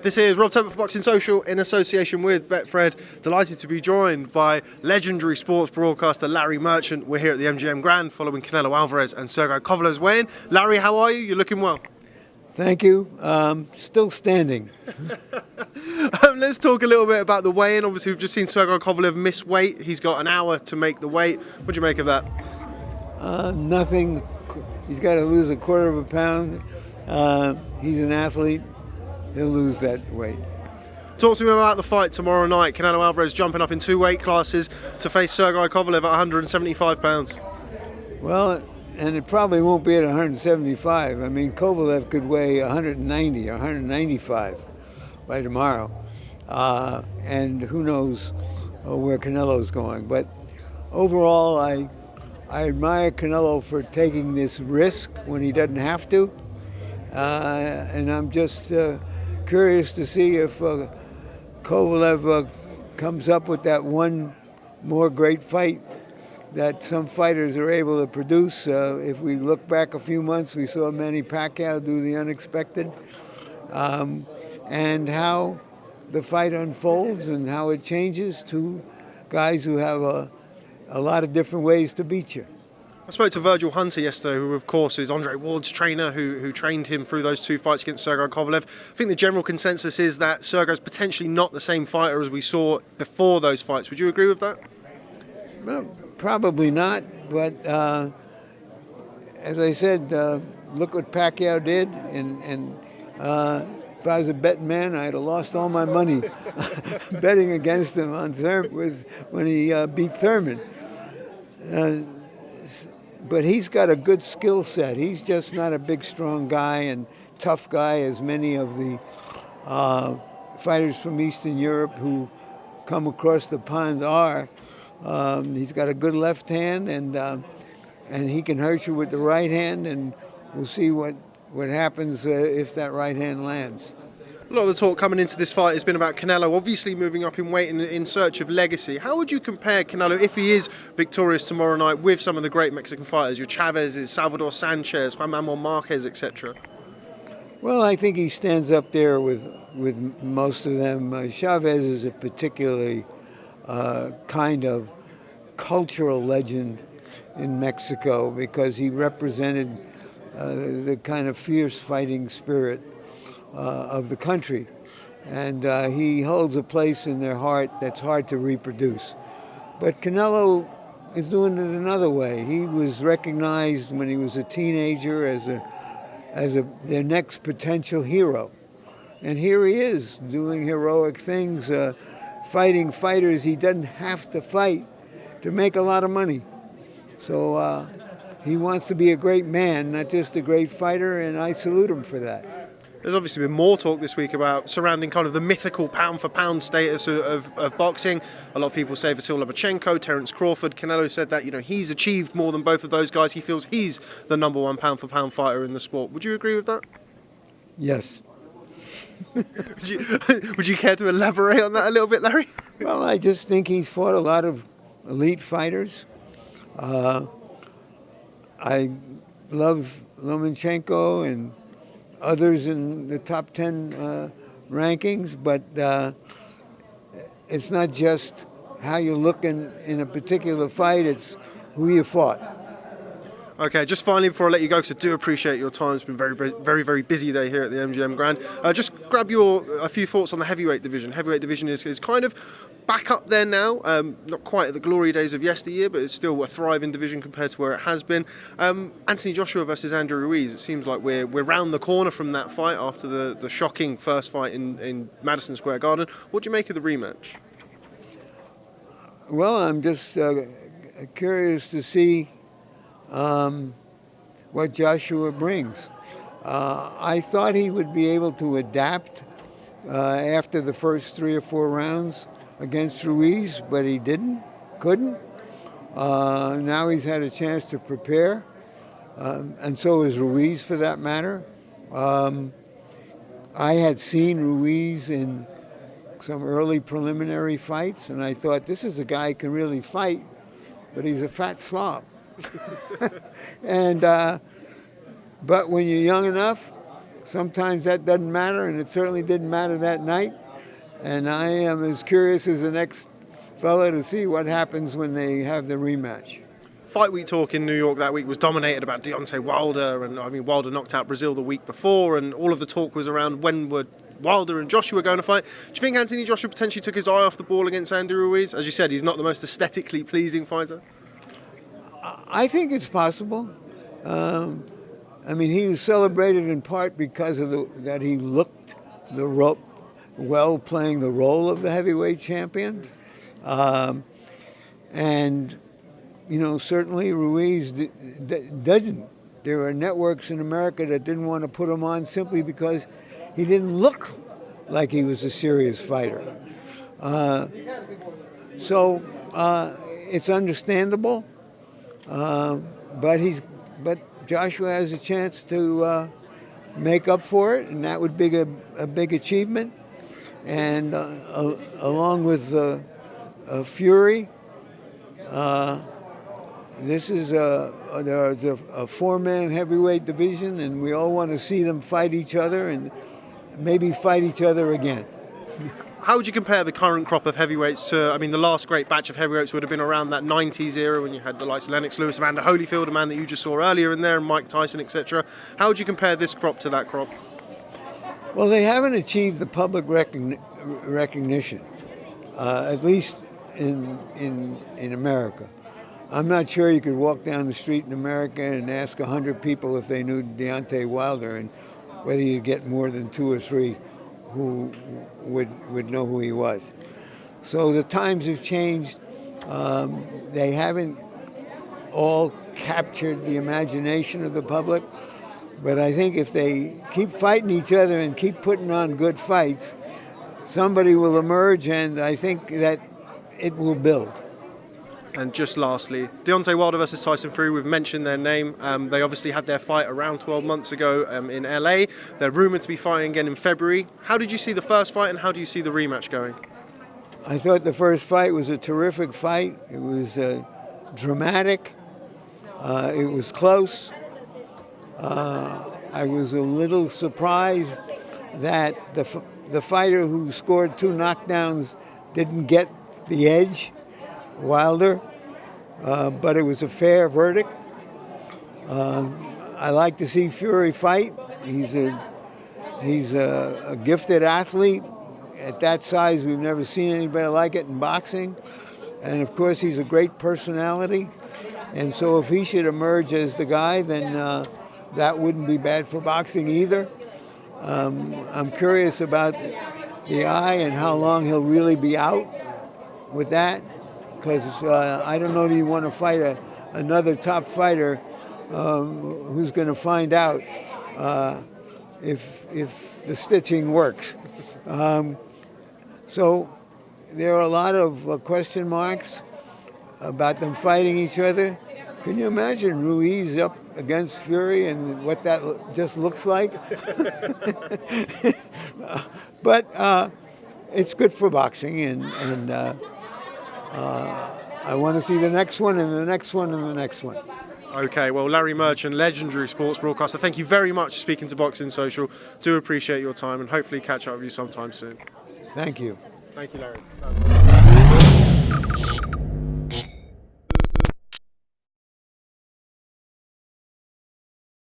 This is Rob Temple for Boxing Social in association with Betfred. Delighted to be joined by legendary sports broadcaster Larry Merchant. We're here at the MGM Grand following Canelo-Alvarez and Sergey Kovalev's weigh-in. Larry, how are you? You're looking well. Thank you. Still standing. Let's talk a little bit about the weigh-in. Obviously, we've just seen Sergey Kovalev miss weight. He's got an hour to make the weight. What do you make of that? Nothing. He's got to lose a quarter of a pound. He's an athlete. He'll lose that weight. Talk to me about the fight tomorrow night. Canelo-Alvarez jumping up in 2 weight classes to face Sergey Kovalev at 175 pounds. Well, and it probably won't be at 175. I mean, Kovalev could weigh 190 or 195 by tomorrow. And who knows where Canelo's going. But overall, I admire Canelo for taking this risk when he doesn't have to. And I'm just curious to see if Kovalev comes up with that one more great fight that some fighters are able to produce. If we look back a few months, we saw Manny Pacquiao do the unexpected, and how the fight unfolds and how it changes to guys who have a lot of different ways to beat you. I spoke to Virgil Hunter yesterday, who of course is Andre Ward's trainer, who trained him through those 2 fights against Sergey Kovalev. I think the general consensus is that Sergey's potentially not the same fighter as we saw before those fights. Would you agree with that? Well, probably not, but as I said, look what Pacquiao did, and if I was a betting man, I'd have lost all my money betting against him on when he beat Thurman. But he's got a good skill set. He's just not a big, strong guy and tough guy as many of the fighters from Eastern Europe who come across the pond are. He's got a good left hand, and he can hurt you with the right hand, and we'll see what happens if that right hand lands. A lot of the talk coming into this fight has been about Canelo obviously moving up in weight in search of legacy. How would you compare Canelo, if he is victorious tomorrow night, with some of the great Mexican fighters, your Chavez's, Salvador Sanchez, Juan Manuel Marquez, etc.? Well, I think he stands up there with most of them. Chavez is a particularly kind of cultural legend in Mexico because he represented the kind of fierce fighting spirit of the country, and he holds a place in their heart that's hard to reproduce. But Canelo is doing it another way. He was recognized when he was a teenager as their next potential hero, and here he is doing heroic things, fighting fighters he doesn't have to fight to make a lot of money. So he wants to be a great man, not just a great fighter, and I salute him for that. There's obviously been more talk this week about surrounding kind of the mythical pound-for-pound status of boxing. A lot of people say Vasyl Lomachenko, Terence Crawford. Canelo said that he's achieved more than both of those guys. He feels he's the #1 pound-for-pound fighter in the sport. Would you agree with that? Yes. Would you care to elaborate on that a little bit, Larry? Well, I just think he's fought a lot of elite fighters. I love Lomachenko and others in the top 10 rankings, but it's not just how you look in a particular fight, it's who you fought. Okay, just finally before I let you go, because I do appreciate your time. It's been very, very, very busy day here at the MGM Grand. Just grab a few thoughts on the heavyweight division. Heavyweight division is kind of back up there now. Not quite at the glory days of yesteryear, but it's still a thriving division compared to where it has been. Anthony Joshua versus Andrew Ruiz. It seems like we're round the corner from that fight after the shocking first fight in Madison Square Garden. What do you make of the rematch? Well, I'm just curious to see what Joshua brings. I thought he would be able to adapt after the first 3 or 4 rounds against Ruiz, but he couldn't. Now he's had a chance to prepare, and so is Ruiz for that matter. I had seen Ruiz in some early preliminary fights, and I thought, this is a guy who can really fight, but he's a fat slob. And but when you're young enough, sometimes that doesn't matter, and it certainly didn't matter that night. And I am as curious as the next fella to see what happens when they have the rematch. Fight week talk in New York that week was dominated about Deontay Wilder, and I mean Wilder knocked out Brazil the week before, and all of the talk was around when were Wilder and Joshua going to fight. Do you think Anthony Joshua potentially took his eye off the ball against Andy Ruiz? As you said, he's not the most aesthetically pleasing fighter. I think it's possible. I mean, he was celebrated in part because of that he looked well playing the role of the heavyweight champion. And, you know, certainly Ruiz doesn't. There are networks in America that didn't want to put him on simply because he didn't look like he was a serious fighter. So it's understandable, but Joshua has a chance to make up for it, and that would be a big achievement. And along with Fury, this is there's a four-man heavyweight division, and we all want to see them fight each other and maybe fight each other again. How would you compare the current crop of heavyweights to, I mean, the last great batch of heavyweights would have been around that 90s era when you had the likes of Lennox Lewis, Evander Holyfield, a man that you just saw earlier in there, and Mike Tyson, etc. How would you compare this crop to that crop? Well, they haven't achieved the public recognition, at least in America. I'm not sure you could walk down the street in America and ask 100 people if they knew Deontay Wilder, and whether you get more than 2 or 3 who would know who he was. So the times have changed. They haven't all captured the imagination of the public, but I think if they keep fighting each other and keep putting on good fights, somebody will emerge, and I think that it will build. And just lastly, Deontay Wilder versus Tyson Fury, we've mentioned their name. They obviously had their fight around 12 months ago in LA. They're rumoured to be fighting again in February. How did you see the first fight, and how do you see the rematch going? I thought the first fight was a terrific fight. It was dramatic. It was close. I was a little surprised that the fighter who scored 2 knockdowns didn't get the edge, Wilder, but it was a fair verdict. I like to see Fury fight. He's a gifted athlete. At that size, we've never seen anybody like it in boxing. And of course, he's a great personality. And so if he should emerge as the guy, then that wouldn't be bad for boxing either. I'm curious about the eye and how long he'll really be out with that. Because I don't know, do you want to fight another top fighter who's going to find out if the stitching works. So there are a lot of question marks about them fighting each other. Can you imagine Ruiz up against Fury and what that just looks like? But it's good for boxing, and I want to see the next one and the next one and the next one. Okay, well, Larry Merchant, legendary sports broadcaster, thank you very much for speaking to Boxing Social. Do appreciate your time, and hopefully catch up with you sometime soon. Thank you. Thank you, Larry.